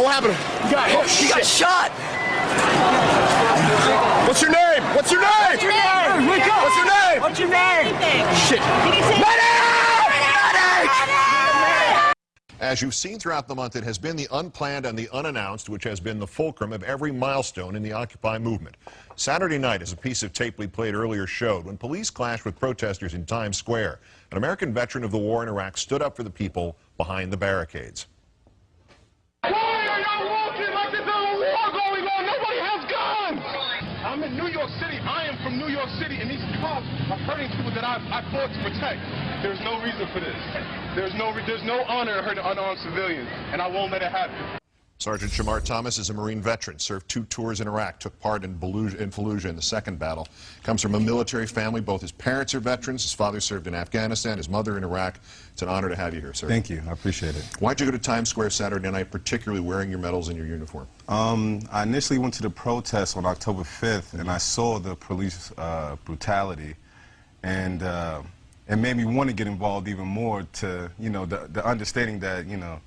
What happened? He got shot! What's your name? What's your name? What's your name? What's your name? What's your name? Shit. As you've seen throughout the month, it has been the unplanned and the unannounced which has been the fulcrum of every milestone in the Occupy movement. Saturday night, as a piece of tape we played earlier showed, when police clashed with protesters in Times Square, an American veteran of the war in Iraq stood up for the people behind the barricades. Why are y'all walking like there's a war going on? Nobody has guns! I'm in New York City. I am from New York City, and these cops are hurting people that I fought to protect. There's no reason for this. There's no honor in hurting unarmed civilians, and I won't let it happen. Sergeant Shamar Thomas is a Marine veteran, served 2 tours in Iraq, took part in Fallujah in the second battle. Comes from a military family. Both his parents are veterans. His father served in Afghanistan, his mother in Iraq. It's an honor to have you here, sir. Thank you. I appreciate it. Why'd you go to Times Square Saturday night, particularly wearing your medals and your uniform? I initially went to the protest on October 5th, and I saw the police brutality, and it made me want to get involved even more to, you know, the understanding that, you know,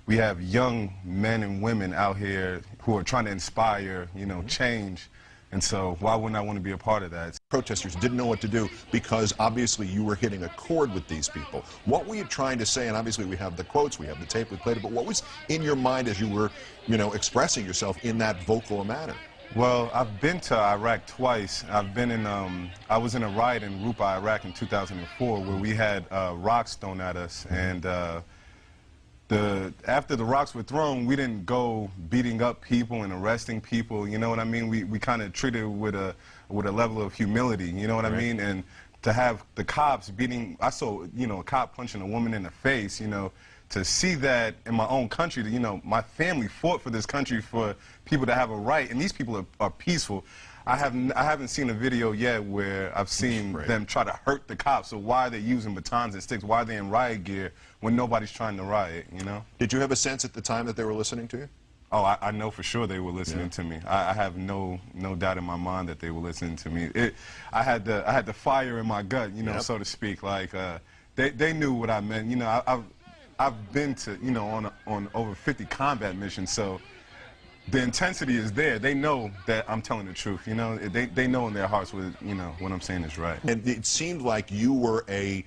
we have young men and women out here who are trying to inspire, you know, change. And so why wouldn't I want to be a part of that? Protesters didn't know what to do because obviously you were hitting a chord with these people. What were you trying to say? And obviously we have the quotes, we have the tape, we played it, but what was in your mind as you were, you know, expressing yourself in that vocal manner? Well, I've been to Iraq twice. I've been in, I was in a riot in Rupa, Iraq in 2004 where we had rocks thrown at us, and after the rocks were thrown, we didn't go beating up people and arresting people, you know what I mean? We kind of treated it with a level of humility, you know what I mean? And to have the cops beating, I saw, you know, a cop punching a woman in the face, you know, to see that in my own country, you know, my family fought for this country for people to have a right, and these people are peaceful. I haven't seen a video yet where I've seen them try to hurt the cops. So why are they using batons and sticks? Why are they in riot gear when nobody's trying to riot, you know? Did you have a sense at the time that they were listening to you? Oh, I know for sure they were listening to me. I have no doubt in my mind that they were listening to me. I had the fire in my gut, you know, so to speak. Like they knew what I meant. You know, I've been to, you know, on over 50 combat missions, so the intensity is there. They know that I'm telling the truth, you know. They know in their hearts what, you know, what I'm saying is right. And it seemed like you were a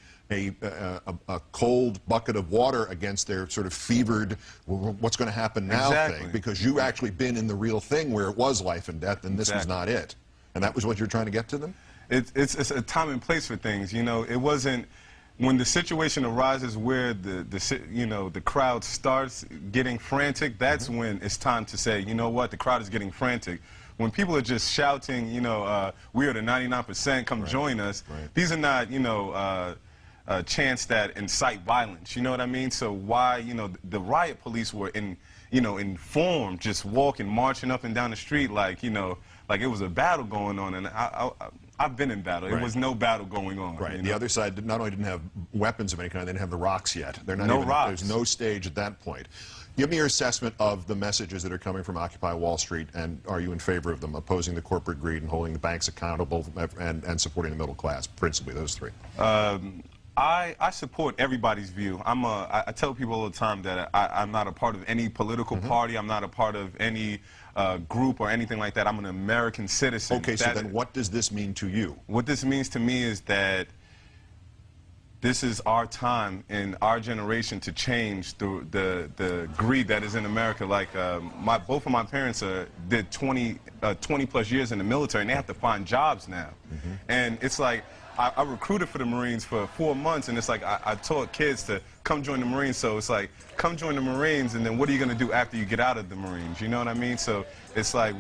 cold bucket of water against their sort of fevered, what's going to happen now thing, because you actually been in the real thing where it was life and death, and this was not it. And that was what you're trying to get to them? It's a time and place for things, you know. It wasn't. When the situation arises where the crowd starts getting frantic, that's when it's time to say, you know what, the crowd is getting frantic. When people are just shouting, you know, we are the 99%, come join us, these are not, you know, chants that incite violence, you know what I mean? So why, you know, the riot police were in form, just walking, marching up and down the street like, you know, like it was a battle going on, and I've been in battle. It was no battle going on. Right. You know? The other side not only didn't have weapons of any kind, they didn't have the rocks yet. They're not no even, rocks. There's no stage at that point. Give me your assessment of the messages that are coming from Occupy Wall Street, and are you in favor of them, opposing the corporate greed and holding the banks accountable and supporting the middle class, principally those three? I support everybody's view. I tell people all the time that I'm not a part of any political party. I'm not a part of any group or anything like that. I'm an American citizen. Okay, so then what does this mean to you? What this means to me is that this is our time in our generation to change the greed that is in America. Like both of my parents did 20 plus years in the military, and they have to find jobs now. And it's like, I recruited for the Marines for 4 months, and it's like I taught kids to come join the Marines. So it's like, come join the Marines, and then what are you going to do after you get out of the Marines? You know what I mean? So it's like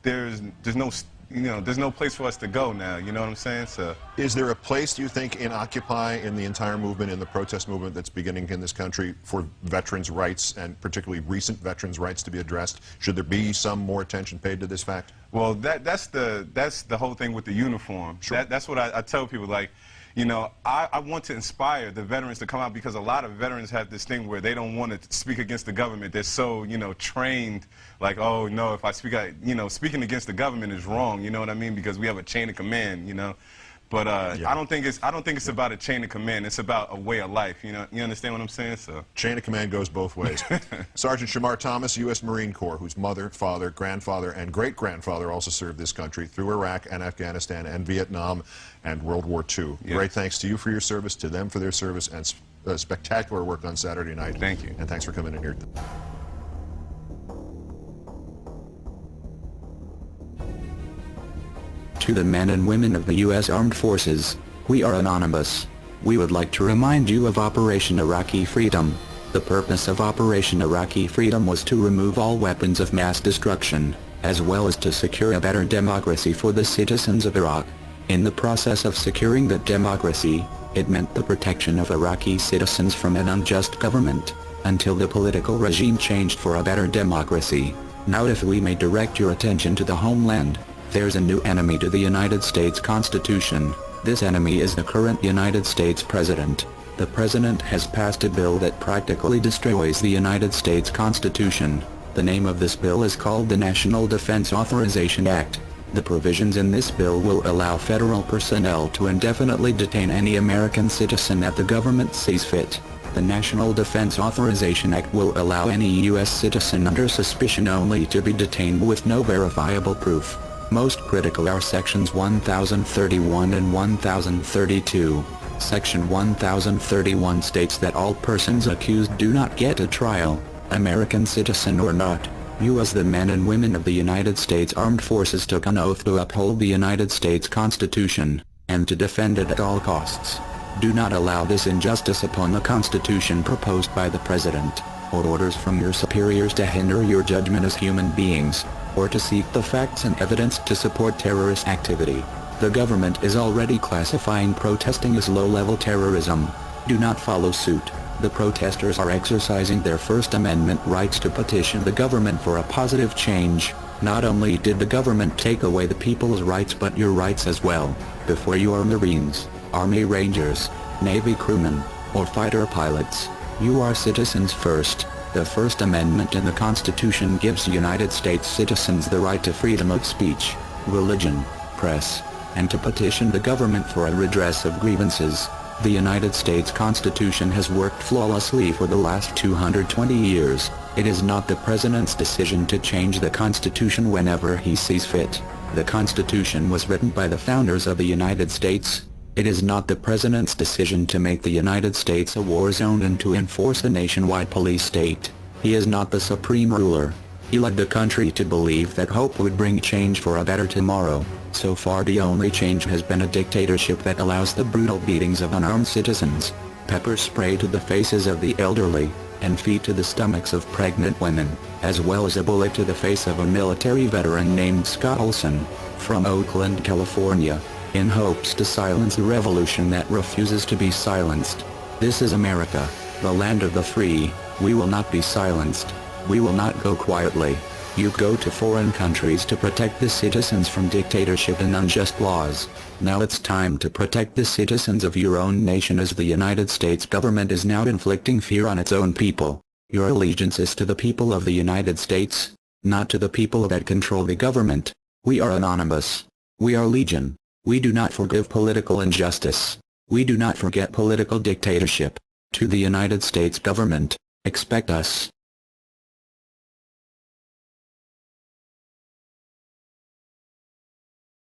there's no, you know, there's no place for us to go now. You know what I'm saying? So is there a place, do you think, in Occupy, in the entire movement, in the protest movement that's beginning in this country, for veterans' rights, and particularly recent veterans' rights, to be addressed? Should there be some more attention paid to this fact? Well, that's the whole thing with the uniform. Sure. That's what I tell people. Like, you know, I want to inspire the veterans to come out, because a lot of veterans have this thing where they don't want to speak against the government. They're so, you know, trained, like, oh no, if I speak, you know, speaking against the government is wrong. You know what I mean? Because we have a chain of command. You know. But Yeah. I don't think it's about a chain of command. It's about a way of life. You know, you understand what I'm saying? So Chain of command goes both ways. Sergeant Shamar Thomas, U.S. Marine Corps, whose mother, father, grandfather, and great-grandfather also served this country through Iraq and Afghanistan and Vietnam and World War II. Yes. Great thanks to you for your service, to them for their service, and spectacular work on Saturday night. Thank you. And thanks for coming in here. To the men and women of the U.S. Armed Forces, we are anonymous. We would like to remind you of Operation Iraqi Freedom. The purpose of Operation Iraqi Freedom was to remove all weapons of mass destruction, as well as to secure a better democracy for the citizens of Iraq. In the process of securing that democracy, it meant the protection of Iraqi citizens from an unjust government, until the political regime changed for a better democracy. Now if we may direct your attention to the homeland, there's a new enemy to the United States Constitution. This enemy is the current United States President. The President has passed a bill that practically destroys the United States Constitution. The name of this bill is called the National Defense Authorization Act. The provisions in this bill will allow federal personnel to indefinitely detain any American citizen that the government sees fit. The National Defense Authorization Act will allow any U.S. citizen under suspicion only to be detained with no verifiable proof. Most critical are Sections 1031 and 1032. Section 1031 states that all persons accused do not get a trial, American citizen or not. You as the men and women of the United States Armed Forces took an oath to uphold the United States Constitution, and to defend it at all costs. Do not allow this injustice upon the Constitution proposed by the President, or orders from your superiors to hinder your judgment as human beings, or to seek the facts and evidence to support terrorist activity. The government is already classifying protesting as low-level terrorism. Do not follow suit. The protesters are exercising their First Amendment rights to petition the government for a positive change. Not only did the government take away the people's rights but your rights as well. Before you are Marines, Army Rangers, Navy crewmen, or fighter pilots, you are citizens first. The First Amendment in the Constitution gives United States citizens the right to freedom of speech, religion, press, and to petition the government for a redress of grievances. The United States Constitution has worked flawlessly for the last 220 years. It is not the President's decision to change the Constitution whenever he sees fit. The Constitution was written by the founders of the United States. It is not the President's decision to make the United States a war zone and to enforce a nationwide police state. He is not the supreme ruler. He led the country to believe that hope would bring change for a better tomorrow. So far the only change has been a dictatorship that allows the brutal beatings of unarmed citizens, pepper spray to the faces of the elderly, and feet to the stomachs of pregnant women, as well as a bullet to the face of a military veteran named Scott Olson, from Oakland, California, in hopes to silence the revolution that refuses to be silenced. This is America, the land of the free. We will not be silenced. We will not go quietly. You go to foreign countries to protect the citizens from dictatorship and unjust laws. Now it's time to protect the citizens of your own nation, as the United States government is now inflicting fear on its own people. Your allegiance is to the people of the United States, not to the people that control the government. We are anonymous. We are legion. We do not forgive political injustice. We do not forget political dictatorship. To the United States government, expect us.